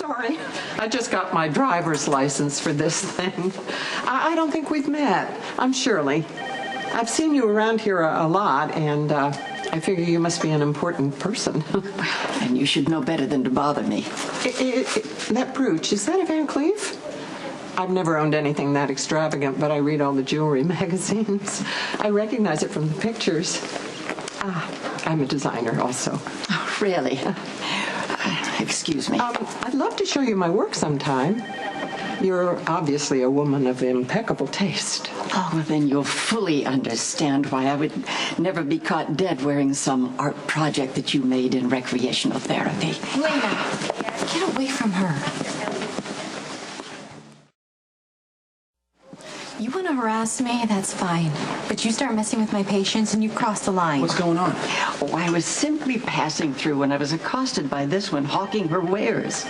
sorry. I just got my driver's license for this thing. I don't think we've met. I'm Shirley. I've seen you around here a lot, and I figure you must be an important person. And you should know better than to bother me. That brooch, is that a Van Cleef? I've never owned anything that extravagant, but I read all the jewelry magazines. I recognize it from the pictures. I'm a designer also. Oh, really? Excuse me. I'd love to show you my work sometime. You're obviously a woman of impeccable taste. Oh, well, then you'll fully understand why I would never be caught dead wearing some art project that you made in recreational therapy. Helena, get away from her. You want to harass me? That's fine. But you start messing with my patients and you've crossed the line. What's going on? Oh, I was simply passing through when I was accosted by this one hawking her wares.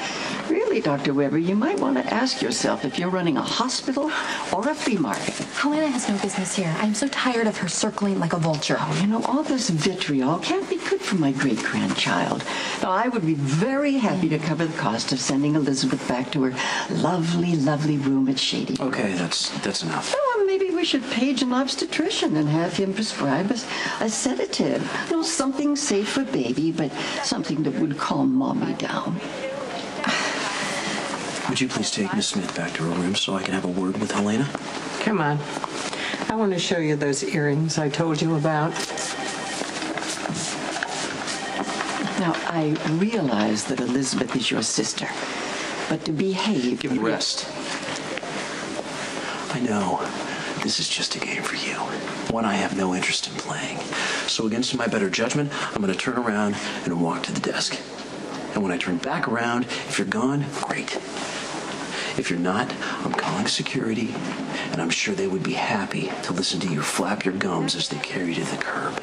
Really, Dr. Weber, you might want to ask yourself if you're running a hospital or a flea market. Helena has no business here. I'm so tired of her circling like a vulture. Oh, you know, all this vitriol can't be good for my great-grandchild. Now, I would be very happy to cover the cost of sending Elizabeth back to her lovely, lovely room at Shady. Okay, that's enough. Oh, maybe we should page an obstetrician and have him prescribe a sedative. You know, something safe for baby, but something that would calm Mommy down. Would you please take Miss Smith back to her room so I can have a word with Helena? Come on. I want to show you those earrings I told you about. Now, I realize that Elizabeth is your sister, but to behave... Give it a rest. I know. This is just a game for you. One I have no interest in playing. So against my better judgment, I'm going to turn around and walk to the desk. And when I turn back around, if you're gone, great. If you're not, I'm calling security, and I'm sure they would be happy to listen to you flap your gums as they carry you to the curb.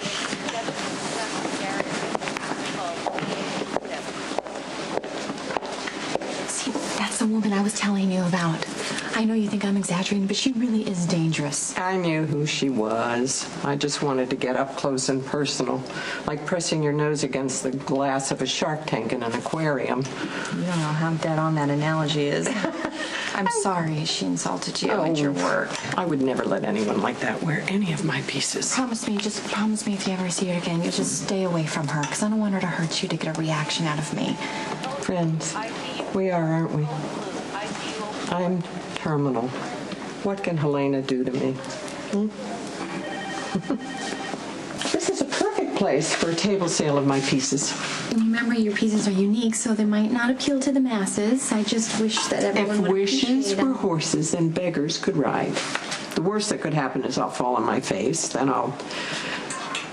See, that's the woman I was telling you about. I know you think I'm exaggerating, but she really is dangerous. I knew who she was. I just wanted to get up close and personal, like pressing your nose against the glass of a shark tank in an aquarium. You don't know how dead on that analogy is. I'm sorry she insulted you at your work. I would never let anyone like that wear any of my pieces. Just promise me if you ever see her again, you'll just stay away from her, because I don't want her to hurt you to get a reaction out of me. Friends, we are, aren't we? I'm terminal. What can Helena do to me? This is a perfect place for a table sale of my pieces. And remember, your pieces are unique, so they might not appeal to the masses. I just wish that everyone would appreciate them. If wishes were horses and beggars could ride, the worst that could happen is I'll fall on my face. Then I'll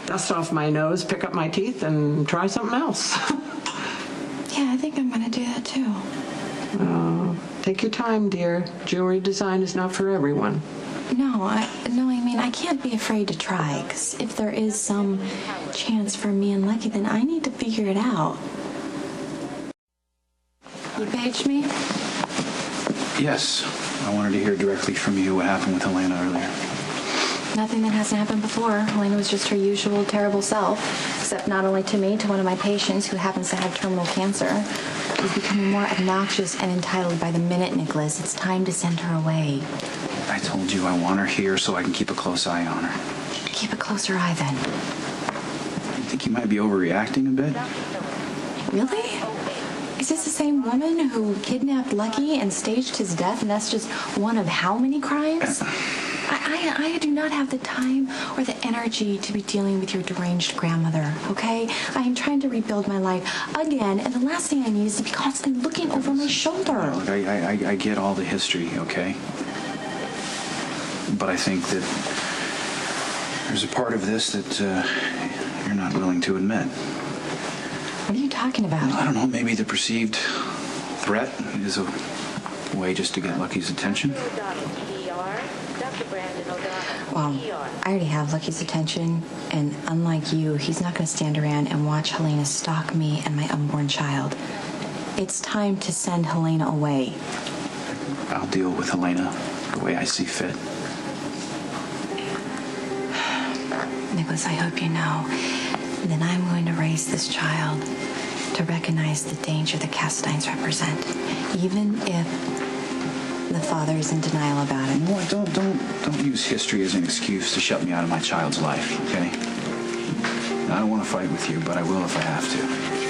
dust off my nose, pick up my teeth, and try something else. Yeah, I think I'm going to do that, too. Take your time, dear. Jewelry design is not for everyone. No, I mean, I can't be afraid to try, because if there is some chance for me and Lucky, then I need to figure it out. You paged me? Yes. I wanted to hear directly from you what happened with Helena earlier. Nothing that hasn't happened before. Helena was just her usual terrible self, except not only to me, to one of my patients who happens to have terminal cancer. She's becoming more obnoxious and entitled by the minute, Nicholas. It's time to send her away. I told you I want her here so I can keep a close eye on her. Keep a closer eye, then. You think you might be overreacting a bit? Really? Is this the same woman who kidnapped Lucky and staged his death, and that's just one of how many crimes? I do not have the time or the energy to be dealing with your deranged grandmother, okay? I am trying to rebuild my life again, and the last thing I need is to be constantly looking over my shoulder. Look, I get all the history, okay? But I think that there's a part of this that you're not willing to admit. What are you talking about? I don't know, maybe the perceived threat is a way just to get Lucky's attention. Well, I already have Lucky's attention, and unlike you, he's not going to stand around and watch Helena stalk me and my unborn child. It's time to send Helena away. I'll deal with Helena the way I see fit. Nicholas, I hope you know that I'm going to raise this child to recognize the danger the Castines represent, even if the father is in denial about it. You know what? Don't use history as an excuse to shut me out of my child's life, okay? I don't want to fight with you, but I will if I have to.